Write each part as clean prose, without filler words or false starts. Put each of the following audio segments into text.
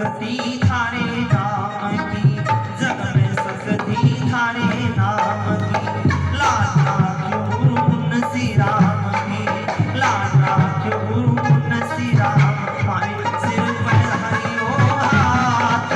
सस्ती थारे नाम की, जग में सस्ती थारे नाम की, लाना क्यों मुन्सी राम की, लाना क्यों मुन्सी राम, हमारे सिर पर हरियो हाथ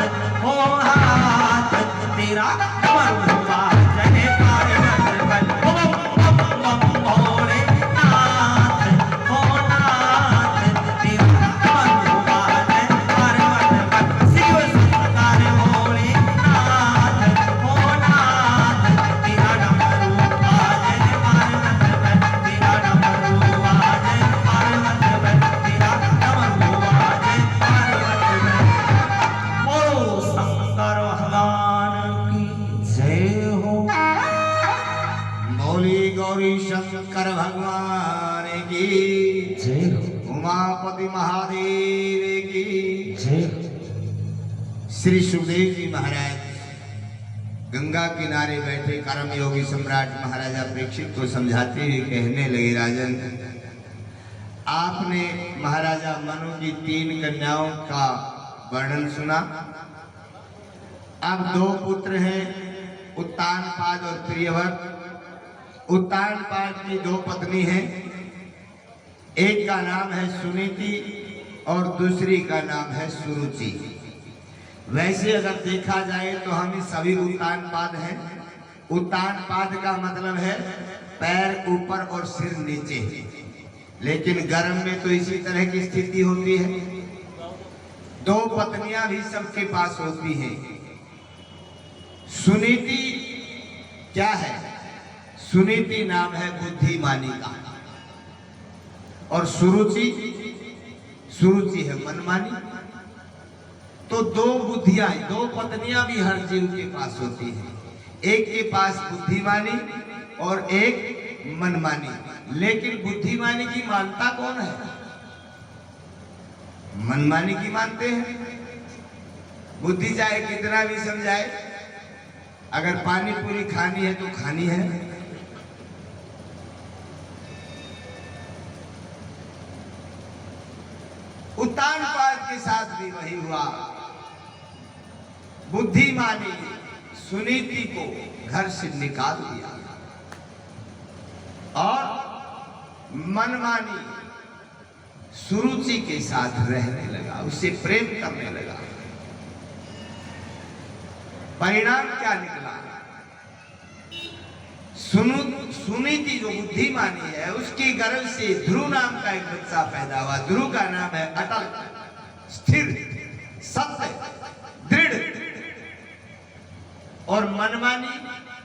तेरा मरुआ जय पार्वत बल बम बम बम भोलेनाथ हो नाथ, तेरा मरुआ जय पार्वत बल शिव शंकर भोलेनाथ हो नाथ, तेरा डमरुआ जय पार्वत बल, तेरा डमरुआ जय पार्वत बल, तेरा डमरुआ जय पार्वत बल। बोलो शंकर भगवान की जय हो। बोली गौरी शंकर भगवान की जय हो। उमापति महादेव की जय हो। श्री सुखदेव जी महाराज गंगा किनारे बैठे कर्म योगी सम्राट महाराजा परीक्षित को समझाते हुए कहने लगे, राजन आपने महाराजा मनु की 3 कन्याओं का वर्णन सुना। अब 2 पुत्र हैं, उत्तानपाद और प्रियव्रत। उत्तानपाद की 2 पत्नी हैं, एक का नाम है सुनीति और दूसरी का नाम है सुरुचि। वैसे अगर देखा जाए तो हम सभी उत्तानपाद हैं। उत्तानपाद का मतलब है पैर ऊपर और सिर नीचे, लेकिन गर्म में तो इसी तरह की स्थिति होती है। 2 पत्नियां भी सबके पास होती हैं। सुनीति क्या है? सुनीति नाम है बुद्धिमानी का, और सुरुचि है मनमानी। तो 2 बुद्धियां, 2 पत्नियां भी हर जीव के पास होती हैं। एक के पास बुद्धिमानी और एक मनमानी। लेकिन बुद्धिमानी की मानता कौन है? मनमानी की मानते हैं। बुद्धि चाहे कितना भी समझाए, अगर पानी पूरी खानी है तो खानी है। उत्तानपाद के साथ भी वही हुआ। बुद्धिमानी सुनीति को घर से निकाल दिया और मनमानी सुरुचि के साथ रहने लगा, उससे प्रेम करने लगा। परिणाम क्या निकला? सुनीति जो बुद्धिमानी है, उसके गर्भ से ध्रुव नाम का एक बच्चा पैदा हुआ। ध्रुव का नाम है अटल, स्थिर, सत्य, दृढ़। और मनमानी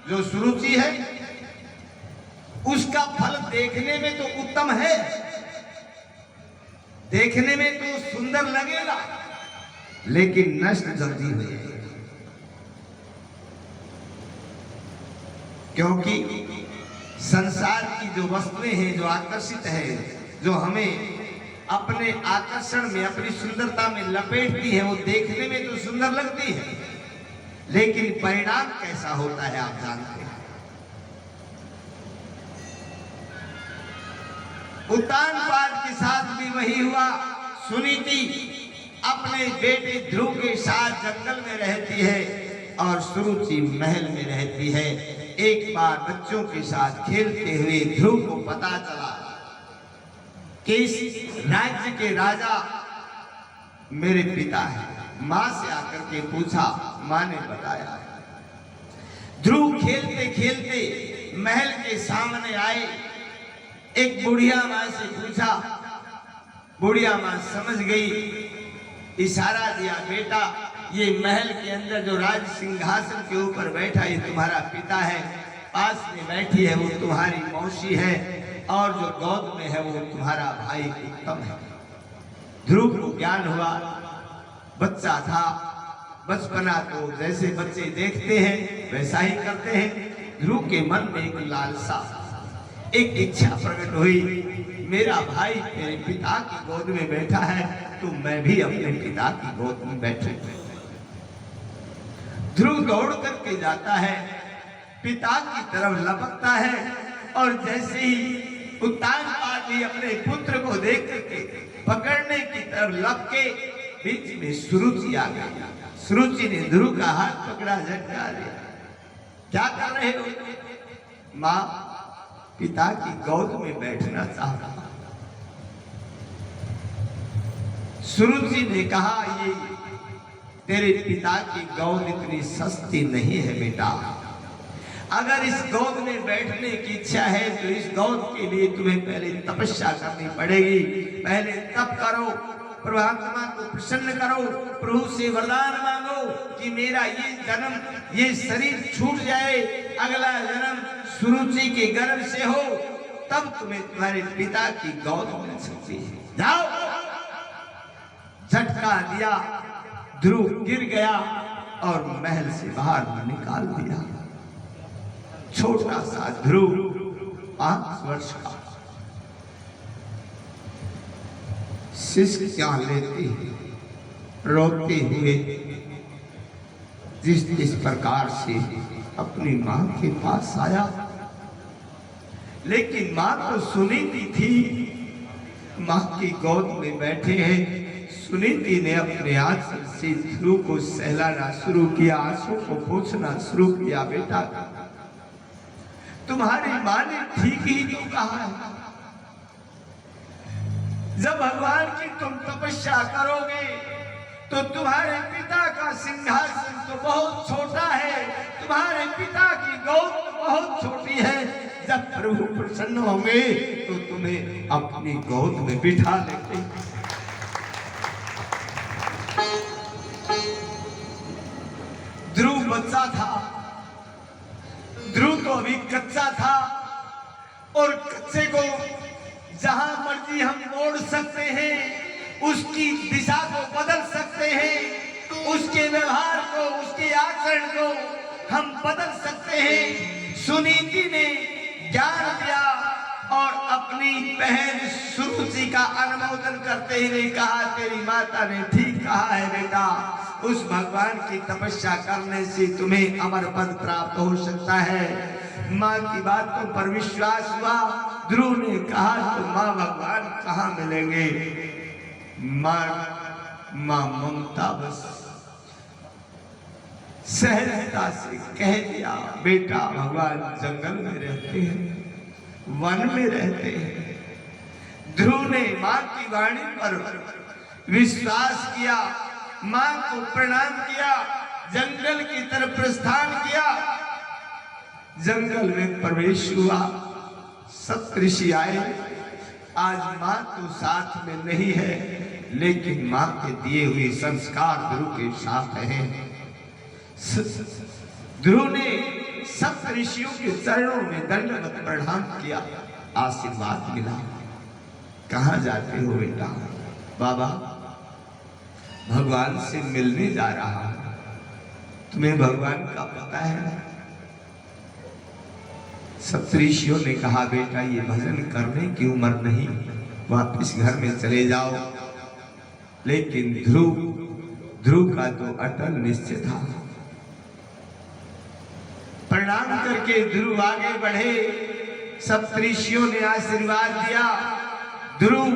जो सुरुचि है, उसका फल देखने में तो उत्तम है, देखने में तो सुंदर लगेगा, लेकिन नष्ट जल्दी हो जाएगा। क्योंकि संसार की जो वस्तुएं हैं, जो आकर्षित है, जो हमें अपने आकर्षण में, अपनी सुंदरता में लपेटती है, वो देखने में तो सुंदर लगती है, लेकिन परिणाम कैसा होता है आप जानते हैं। उत्तानपाद के साथ भी वही हुआ। सुनीति अपने बेटे ध्रुव के साथ जंगल में रहती है और सुरुचि महल में रहती है। एक बार बच्चों के साथ खेलते हुए ध्रुव को पता चला कि इस राज्य के राजा मेरे पिता हैं। मां से आकर के पूछा, मां ने बताया। ध्रुव खेलते खेलते महल के सामने आए। एक बुढ़िया मां से पूछा, बुढ़िया मां समझ गई, इशारा दिया, बेटा ये महल के अंदर जो राज सिंहासन के ऊपर बैठा ये तुम्हारा पिता है, पास में बैठी है वो तुम्हारी मौसी है, और जो गोद में है वो तुम्हारा भाई उत्तम है। ध्रुव को ज्ञान हुआ, बच्चा था, बचपना तो जैसे बच्चे देखते हैं वैसा ही करते हैं। ध्रुव के मन में एक लालसा, एक इच्छा प्रकट हुई, मेरा भाई मेरे पिता की गोद में बैठा है तो मैं भी अपने पिता की गोद में बैठूं। ध्रुव दौड़ करके जाता है, पिता की तरफ लपकता है, और जैसे ही उत्तानपाद अपने पुत्र को देख करके पकड़ने की तरफ लपके बीच में सुरुचि आ गई। सुरुचि ने ध्रुव का हाथ पकड़ा, झटका दिया। क्या कर रहे हो? माँ, पिता की गोद में बैठना चाहता। सुरुचि ने कहा, ये तेरे पिता की गोद इतनी सस्ती नहीं है बेटा। अगर इस गोद में बैठने की इच्छा है तो इस गोद के लिए तुम्हें पहले तपस्या करनी पड़ेगी। पहले तप करो, परमात्मा को प्रसन्न करो, प्रभु से वरदान मांगो कि मेरा ये जन्म, ये शरीर छूट जाए, अगला जन्म सुरुचि के गर्भ से हो, तब तुम्हें तुम्हारे पिता की गोद मिल सकती है। जाओ। झटका दिया, ध्रुव गिर गया और महल से बाहर निकाल दिया। छोटा सा ध्रुव 5 वर्ष का, सिसकियां लेते रोते हुए जिस प्रकार से अपनी मां के पास आया, लेकिन मां तो सुनीति थी, मां की गोद में बैठे हैं। सुनीति ने अपने आंचल से ध्रुव को सहलाना शुरू किया, आंसू को पोंछना शुरू किया। बेटा, तुम्हारी मां ने ठीक ही तो कहा है, जब भगवान की तुम तपस्या करोगे तो तुम्हारे पिता का सिंहासन तो बहुत छोटा है, तुम्हारे पिता की गोद बहुत छोटी है। जब प्रभु प्रसन्न होंगे तो तुम्हें अपनी गोद में बिठा लेंगे। ध्रुव बच्चा था, ध्रुव तो अभी कच्चा था, और कच्चे को जहां मर्जी हम मोड़ सकते हैं, उसकी दिशा को बदल सकते हैं, उसके व्यवहार को, उसके आचरण को हम बदल सकते हैं। सुनीति ने ज्ञान दिया और अपनी बहन सुरुचि का अनुमोदन करते हुए कहा, तेरी माता ने ठीक कहा है बेटा, उस भगवान की तपस्या करने से तुम्हें अमर पद प्राप्त हो सकता है। माँ की बातों पर विश्वास हुआ। ध्रुव ने कहा, तो माँ भगवान कहाँ मिलेंगे? माँ ममता बस सहजता से कह दिया, बेटा भगवान जंगल में रहते हैं, वन में रहते हैं। ध्रुव ने माँ की वाणी पर विश्वास किया, माँ को प्रणाम किया, जंगल की तरफ प्रस्थान किया। जंगल में प्रवेश हुआ, सप्तऋषि आए। आज माँ तो साथ में नहीं है, लेकिन माँ के दिए हुए संस्कार ध्रुव के साथ हैं। ध्रुव ने सप्तऋषियों के चरणों में दंडवत प्रणाम किया, आशीर्वाद मिला। कहाँ जाते हो बेटा? बाबा, भगवान से मिलने जा रहा हूं। तुम्हें भगवान का पता है? सप्तऋषियों ने कहा, बेटा ये भजन करने की उम्र नहीं, वापस घर में चले जाओ। लेकिन ध्रुव का तो अटल निश्चय था। प्रणाम करके ध्रुव आगे बढ़े। सप्तऋषियों ने आशीर्वाद दिया। ध्रुव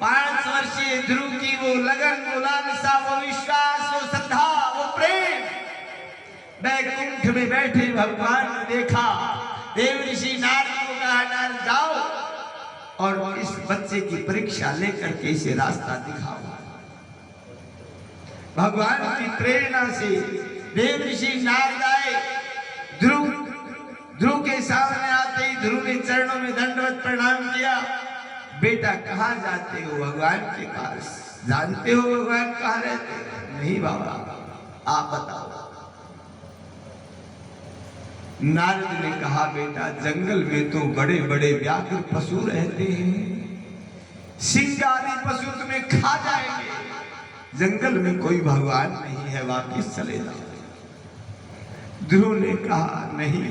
5 वर्षीय ध्रुव की वो लगन, वो लालसा, वो विश्वास, वो श्रद्धा, वो प्रेम बैकुंठ में बैठे भगवान ने देखा। देव ऋषि नारद को कहा, नारद जाओ और इस बच्चे की परीक्षा लेकर के इसे रास्ता दिखाओ। भगवान की प्रेरणा से देव ऋषि नारद आए। ध्रुव के सामने आते ही ध्रुव ने चरणों में दंडवत प्रणाम किया। बेटा कहाँ जाते हो? भगवान के पास। जानते हो भगवान कहाँ रहते? नहीं बाबा, आप बताओ। नारद ने कहा, बेटा जंगल में तो बड़े बड़े व्याघ्र पशु रहते हैं, सिंगारी पशु तुम्हें खा जाएंगे। जंगल में कोई भगवान नहीं है, वापिस चले जाओ। ध्रुव ने कहा, नहीं,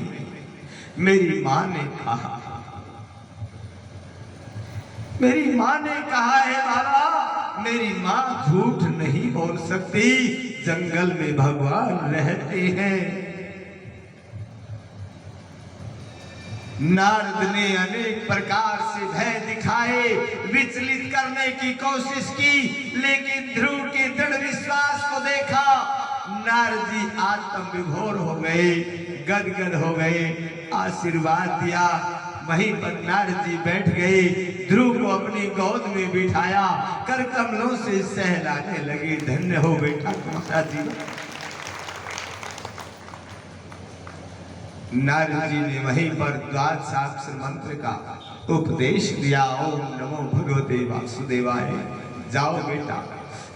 मेरी माँ ने कहा, मेरी माँ ने कहा है बाबा, मेरी माँ झूठ नहीं बोल सकती, जंगल में भगवान रहते हैं। नारद ने अनेक प्रकार से भय दिखाए, विचलित करने की कोशिश की, लेकिन ध्रुव के दृढ़ विश्वास को देखा। नारद जी आत्म विभोर हो गए, गदगद हो गए, आशीर्वाद दिया। वहीं पर नारद जी बैठ गए, ध्रुव को अपनी गोद में बिठाया, कर कमलों से सहलाने लगे। धन्य हो बेटा तुम्हारा जीवन। नारद जी ने वहीं पर द्वादशाक्षर मंत्र का उपदेश दिया। ओम नमो भगवते वासुदेवाय। जाओ बेटा,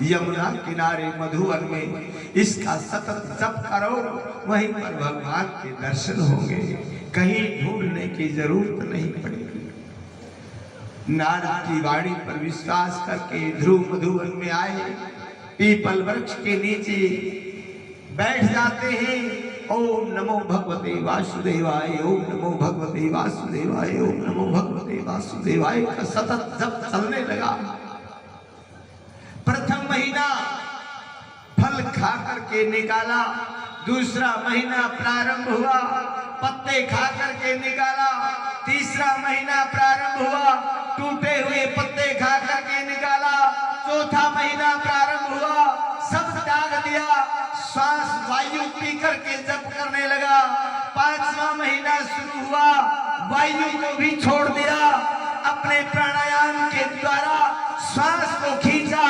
यमुना किनारे मधुवन में इसका सतत जप करो, वहीं पर भगवान के दर्शन होंगे, कहीं ढूंढने की जरूरत नहीं पड़ेगी। नारद की वाणी पर विश्वास करके ध्रुव मधुवन में आए, पीपल वृक्ष के नीचे बैठ जाते हैं। ओम नमो भगवते वासुदेवाय, ओम नमो भगवते वासुदेवाय, ओम नमो भगवते वासुदेवाय का सतत जप चलने लगा। प्रथम महीना फल खा करके निकाला, दूसरा महीना प्रारंभ हुआ, पत्ते खा करके निकाला, तीसरा महीना प्रारंभ हुआ, टूटे हुए पत्ते खा करके निकाला, चौथा महीना प्रारंभ हुआ, सब त्याग दिया, श्वास वायु पी करके जप करने लगा। पांचवा महीना शुरू हुआ, वायु को भी छोड़ दिया, अपने प्राणायाम के द्वारा श्वास को खींचा,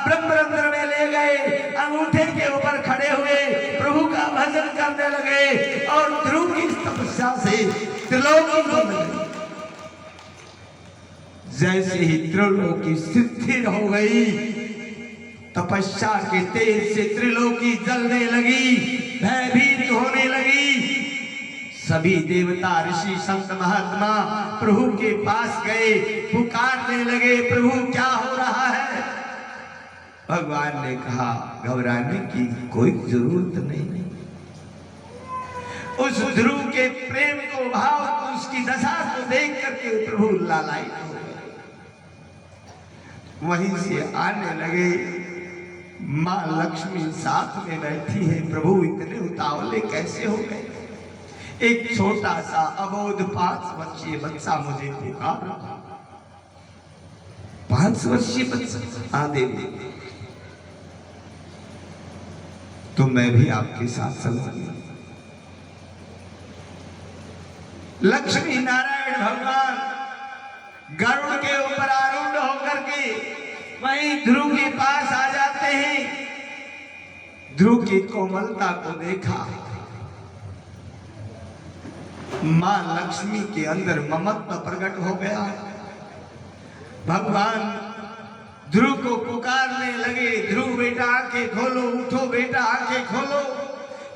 ब्रह्मरंध्र में ले गए, अंगूठे के ऊपर खड़े हुए प्रभु का भजन करने लगे और ध्रुव की तपस्या से त्रिलोकी को मिले। जैसे ही त्रिलोकी स्थिर हो गई, तपस्या के तेज से त्रिलोकी जलने लगी, भयभीत होने लगी। सभी देवता ऋषि संत महात्मा प्रभु के पास गए, पुकारने लगे, प्रभु क्या हो रहा है? भगवान ने कहा, घबराने की कोई जरूरत नहीं। उस ध्रुव के प्रेम को, भाव को, उसकी दशा को देख करके प्रभु लालायित हो गए। वहीं से आने लगे। माँ लक्ष्मी साथ में बैठी है। प्रभु इतने उतावले कैसे हो गए? एक छोटा सा अबोध 5 वर्षीय बच्चा मुझे पुकार रहा। 5 वर्षीय बच्चा? हाँ देवी, तो मैं भी आपके साथ चलूंगी। लक्ष्मी नारायण भगवान गरुड़ के ऊपर आरूढ़ होकर के वहीं ध्रुव के पास आ जाते हैं। ध्रुव की कोमलता को देखा, मां लक्ष्मी के अंदर ममत्व प्रकट हो गया। भगवान ध्रुव को पुकारने लगे, ध्रुव बेटा आंखें खोलो, उठो बेटा आंखें खोलो।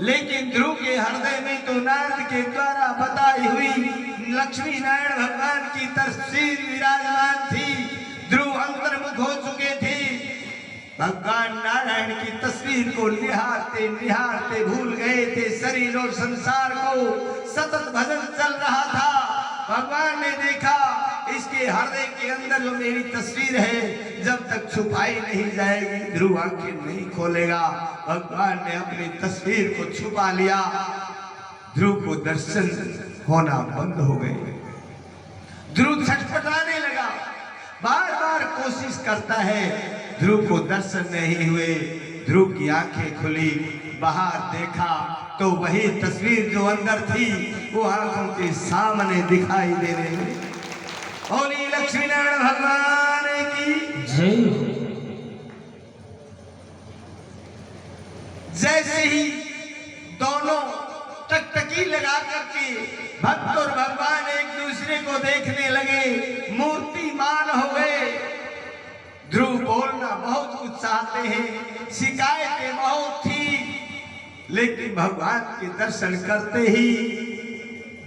लेकिन ध्रुव के हृदय में तो नारद के द्वारा बताई हुई लक्ष्मी नारायण भगवान की तस्वीर विराजमान थी। ध्रुव अंतर्मुख हो चुके थे। भगवान नारायण की तस्वीर को निहारते निहारते भूल गए थे शरीर और संसार को। सतत भजन चल रहा था। भगवान ने देखा, इसके हृदय के अंदर जो मेरी तस्वीर है, जब तक छुपाई नहीं जाएगी ध्रुव आंखें नहीं खोलेगा। भगवान ने अपनी तस्वीर को छुपा लिया। ध्रुव को दर्शन होना बंद हो गए। ध्रुव छटपटाने लगा, बार बार कोशिश करता है, ध्रुव को दर्शन नहीं हुए। ध्रुव की आंखें खुली, बाहर देखा तो वही तस्वीर जो अंदर थी वो आंखों के सामने दिखाई दे रही है। बोली लक्ष्मी नारायण भगवान की जय। जैसे ही दोनों टकटकी लगा करके भक्त और भगवान एक दूसरे को देखने लगे, मूर्तिमान हो गए। ध्रुव बोलना बहुत कुछ चाहते हैं, शिकायतें बहुत थी, लेकिन भगवान के दर्शन करते ही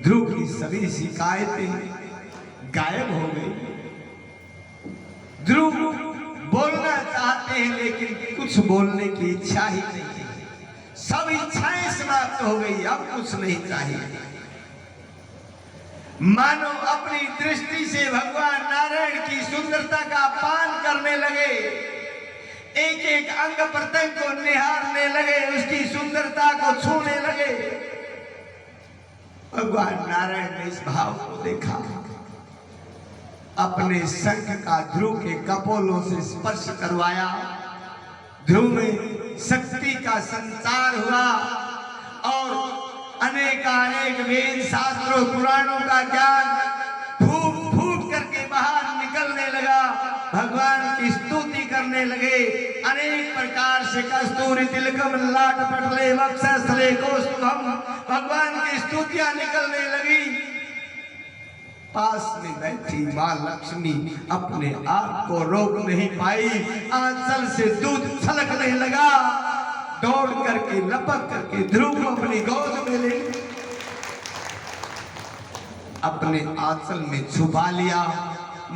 ध्रुव की सभी शिकायतें गायब हो गई। ध्रुव बोलना चाहते हैं लेकिन कुछ बोलने की इच्छा ही नहीं है। सब इच्छाएं समाप्त हो गई, अब कुछ नहीं चाहिए। मानो अपनी दृष्टि से भगवान नारायण की सुंदरता का पान करने लगे। एक एक अंग प्रत्यंग को निहारने लगे, उसकी सुंदरता को छूने लगे। भगवान नारायण ने इस भाव को देखा, अपने शंख का ध्रुव के कपोलों से स्पर्श करवाया। ध्रुव में शक्ति का संचार हुआ और अनेक वेद शास्त्रों पुराणों का ज्ञान फूट फूट करके बाहर निकलने लगा। भगवान की स्तुति करने लगे। अनेक प्रकार से कस्तूरी तिलकम लाट पटले वक्षस्थले कौस्तुभम, भगवान की स्तुतियां निकलने लगी। पास में बैठी मां लक्ष्मी अपने आप को रोक नहीं पाई। आंचल से दूध छलकने लगा। दौड़ करके लपक करके ध्रुव को अपनी गोद में ले अपने आंचल में छुपा लिया।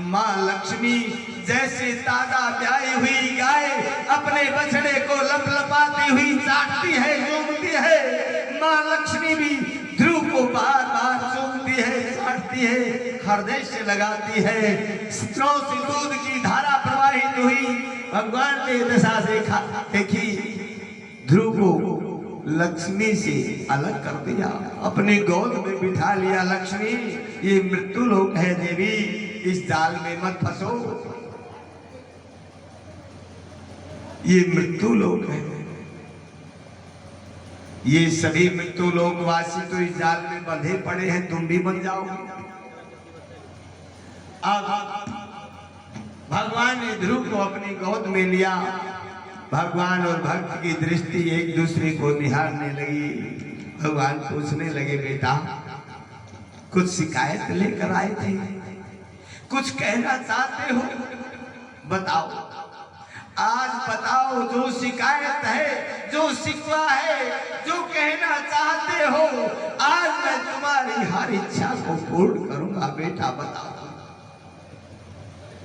मां लक्ष्मी जैसे ताजा ब्याई हुई गाय अपने बछड़े को लपलपाती हुई चाटती है, चूमती है, मां लक्ष्मी भी ध्रुव को बार बार चूमती है, चाटती है, हृदय से लगाती है। स्त्रों से दूध की धारा प्रवाहित हुई। भगवान ने दशा देखी, ध्रुव को लक्ष्मी से अलग कर दिया, अपनी गोद में बिठा लिया। लक्ष्मी, ये मृत्यु लोक है देवी, इस जाल में मत फंसो, ये मृत्यु लोक है। ये सभी मृत्यु लोकवासी तो इस जाल में बंधे पड़े हैं, तुम भी बन जाओगे। अब भगवान ने ध्रुव को अपनी गोद में लिया। भगवान और भक्त की दृष्टि एक दूसरे को निहारने लगी। भगवान पूछने लगे, बेटा कुछ शिकायत लेकर आए थे, कुछ कहना चाहते हो, बताओ, आज बताओ। जो शिकायत है, जो शिकवा है, जो कहना चाहते हो, आज मैं तुम्हारी हर इच्छा को पूर्ण करूंगा। बेटा बताओ।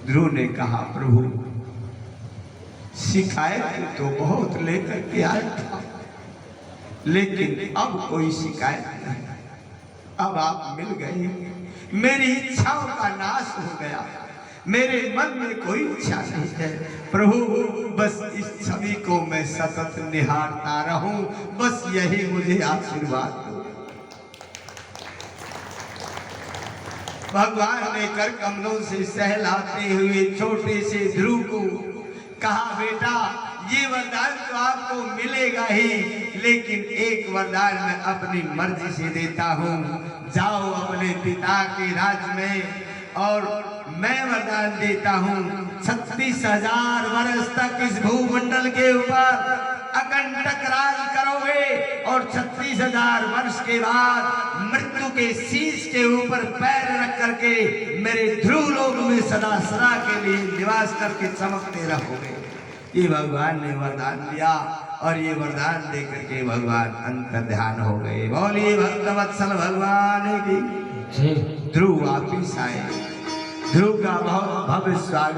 ध्रुव ने कहा, प्रभु शिकायत तो बहुत लेकर के आया था, लेकिन अब कोई शिकायत नहीं। अब आप मिल गए, मेरी इच्छाओं का नाश हो गया, मेरे मन में कोई इच्छा नहीं है। प्रभु बस इस छवि को मैं सतत निहारता रहूं, बस यही मुझे आशीर्वाद दो। भगवान ने कर कमलों से सहलाते हुए छोटे से ध्रुव को कहा, बेटा ये वरदान तो आपको मिलेगा ही, लेकिन एक वरदान मैं अपनी मर्जी से देता हूँ। जाओ अपने पिता के राज्य में और मैं वरदान देता हूँ, 36,000 वर्ष तक इस भूमंडल के ऊपर अकंटक राज करोगे और 36,000 वर्ष के बाद मृत्यु के शीश के ऊपर पैर रख करके मेरे ध्रुव लोक में सदा सदा के लिए निवास करके चमकते रहोगे। ये भगवान ने वरदान दिया और ये वरदान देकर के भगवान अंतर ध्यान हो गए। बोलिए भक्तवत्सल भगवान की। ध्रुव वापिस आए। ध्रुव का बहुत भव्य स्वागत।